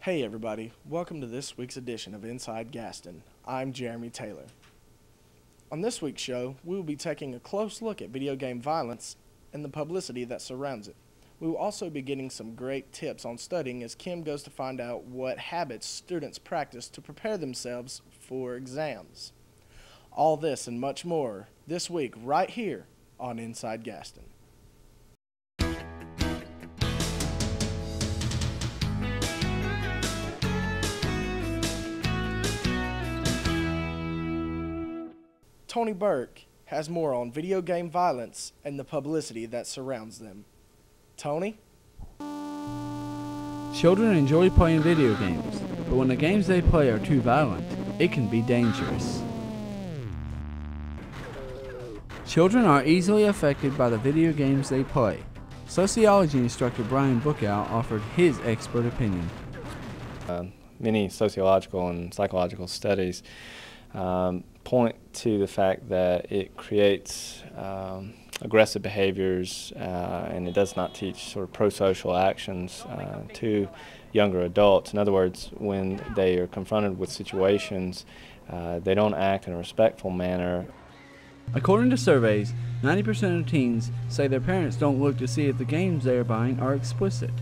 Hey everybody, welcome to this week's edition of Inside Gaston. I'm Jeremy Taylor. On this week's show, we will be taking a close look at video game violence and the publicity that surrounds it. We will also be getting some great tips on studying as Kim goes to find out what habits students practice to prepare themselves for exams. All this and much more this week right here on Inside Gaston. Tony Burke has more on video game violence and the publicity that surrounds them. Tony? Children enjoy playing video games, but when the games they play are too violent, it can be dangerous. Children are easily affected by the video games they play. Sociology instructor Brian Bookout offered his expert opinion. Many sociological and psychological studies point to the fact that it creates aggressive behaviors and it does not teach sort of pro-social actions to younger adults. In other words, when they are confronted with situations, they don't act in a respectful manner. According to surveys, 90% of teens say their parents don't look to see if the games they are buying are explicit.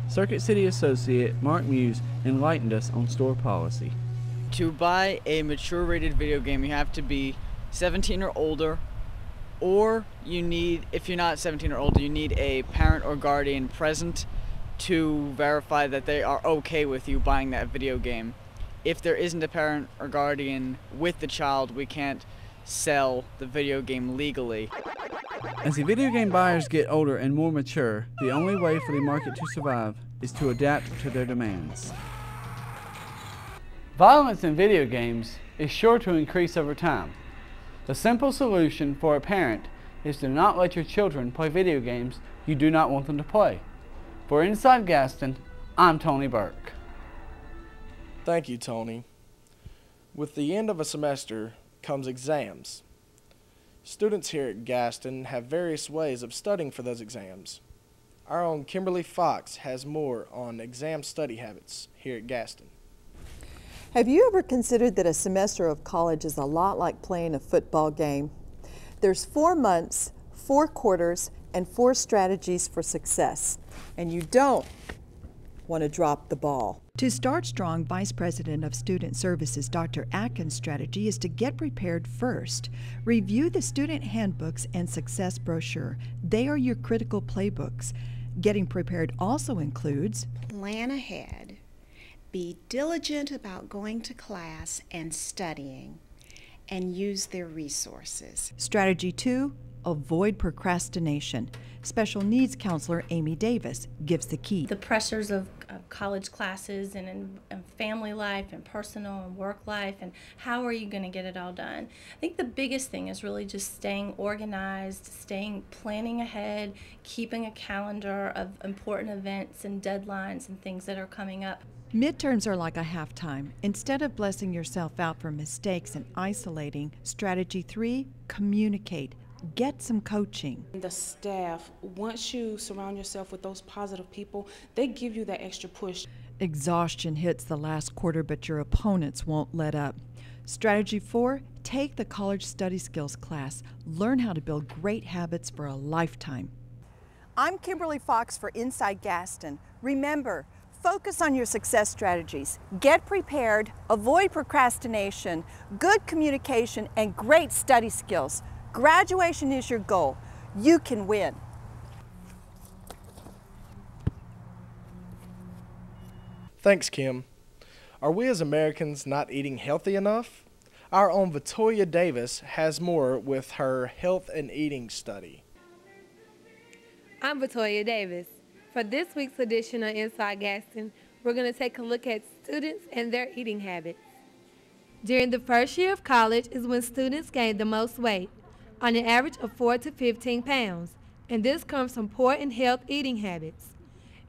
Circuit City associate Mark Muse enlightened us on store policy. To buy a mature-rated video game, you have to be 17 or older, or you need, if you're not 17 or older, you need a parent or guardian present to verify that they are okay with you buying that video game. If there isn't a parent or guardian with the child, we can't sell the video game legally. As the video game buyers get older and more mature, the only way for the market to survive is to adapt to their demands. Violence in video games is sure to increase over time. The simple solution for a parent is to not let your children play video games you do not want them to play. For Inside Gaston, I'm Tony Burke. Thank you, Tony. With the end of a semester comes exams. Students here at Gaston have various ways of studying for those exams. Our own Kimberly Fox has more on exam study habits here at Gaston. Have you ever considered that a semester of college is a lot like playing a football game? There's 4 months, 4 quarters, and 4 strategies for success, and you don't want to drop the ball. To start strong, Vice President of Student Services Dr. Atkins' strategy is to get prepared first. Review the student handbooks and success brochure. They are your critical playbooks. Getting prepared also includes plan ahead. Be diligent about going to class and studying, and use their resources. Strategy 2, avoid procrastination. Special needs counselor Amy Davis gives the key. The pressures of college classes and family life and personal and work life, and how are you going to get it all done? I think the biggest thing is really just staying organized, planning ahead, keeping a calendar of important events and deadlines and things that are coming up. Midterms are like a halftime. Instead of blessing yourself out for mistakes and isolating, strategy 3, communicate. Get some coaching. The staff, once you surround yourself with those positive people, they give you that extra push. Exhaustion hits the last quarter, but your opponents won't let up. Strategy 4, take the college study skills class. Learn how to build great habits for a lifetime. I'm Kimberly Fox for Inside Gaston. Remember, focus on your success strategies. Get prepared, avoid procrastination, good communication, and great study skills. Graduation is your goal. You can win. Thanks, Kim. Are we as Americans not eating healthy enough? Our own Vitoua Davis has more with her health and eating study. I'm Vitoua Davis. For this week's edition of Inside Gaston, we're going to take a look at students and their eating habits. During the first year of college is when students gain the most weight, on an average of 4 to 15 pounds, and this comes from poor and health eating habits.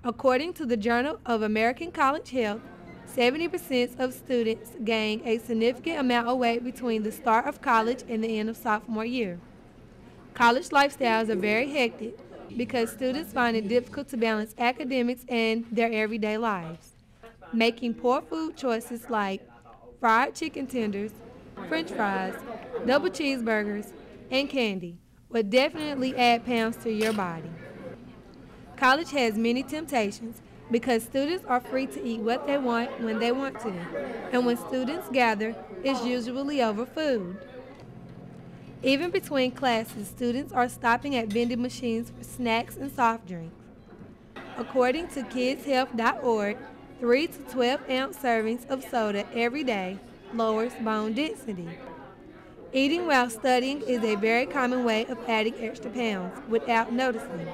According to the Journal of American College Health, 70% of students gain a significant amount of weight between the start of college and the end of sophomore year. College lifestyles are very hectic because students find it difficult to balance academics and their everyday lives. making poor food choices like fried chicken tenders, french fries, double cheeseburgers, and candy will definitely add pounds to your body. College has many temptations because students are free to eat what they want when they want to, and when students gather, it's usually over food. Even between classes, students are stopping at vending machines for snacks and soft drinks. According to kidshealth.org, 3 to 12 ounce servings of soda every day lowers bone density. Eating while studying is a very common way of adding extra pounds without noticing.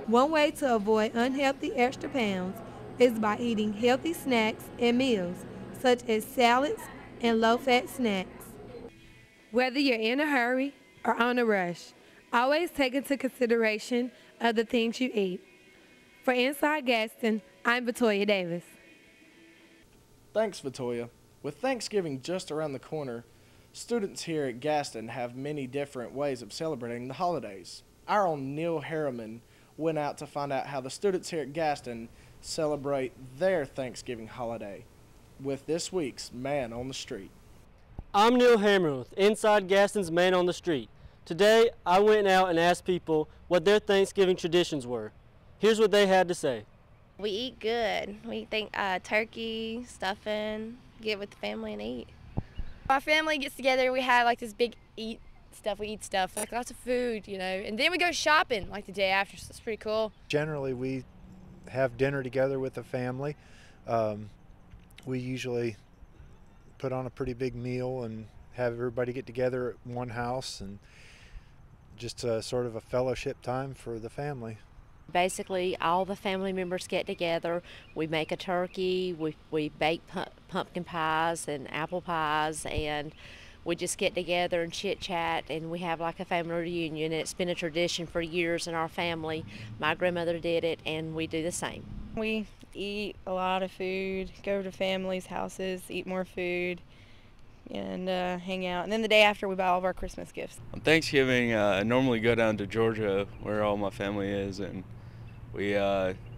One way to avoid unhealthy extra pounds is by eating healthy snacks and meals, such as salads and low-fat snacks. Whether you're in a hurry or on a rush, always take into consideration of the things you eat. For Inside Gaston, I'm Vitoua Davis. Thanks, Vitoua. With Thanksgiving just around the corner, students here at Gaston have many different ways of celebrating the holidays. Our own Neil Herriman went out to find out how the students here at Gaston celebrate their Thanksgiving holiday with this week's Man on the Street. I'm Neil Herriman with Inside Gaston's Man on the Street. Today, I went out and asked people what their Thanksgiving traditions were. Here's what they had to say. We eat good. We think turkey, stuffing, get with the family and eat. Our family gets together, we have like this big eat stuff, like lots of food, you know, and then we go shopping like the day after, so it's pretty cool. Generally, we have dinner together with the family. We usually put on a pretty big meal and have everybody get together at one house, and just sort of a fellowship time for the family. Basically, all the family members get together. We make a turkey, we bake pumpkin pies and apple pies, and we just get together and chit-chat, and we have like a family reunion. And it's been a tradition for years in our family. My grandmother did it, and we do the same. We eat a lot of food, go to families' houses, eat more food, and hang out. And then the day after, we buy all of our Christmas gifts. On Thanksgiving, I normally go down to Georgia, where all my family is, and we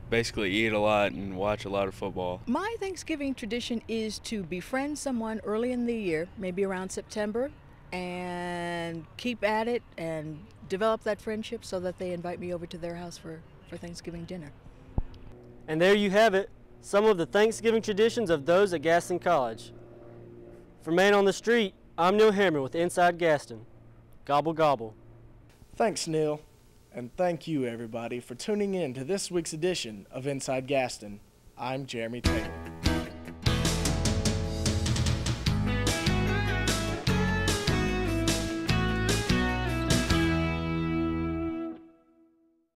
basically eat a lot and watch a lot of football. My Thanksgiving tradition is to befriend someone early in the year, maybe around September, and keep at it and develop that friendship so that they invite me over to their house for Thanksgiving dinner. And there you have it, some of the Thanksgiving traditions of those at Gaston College. For Man on the Street, I'm Neil Herriman with Inside Gaston. Gobble, gobble. Thanks, Neil. And thank you, everybody, for tuning in to this week's edition of Inside Gaston. I'm Jeremy Taylor.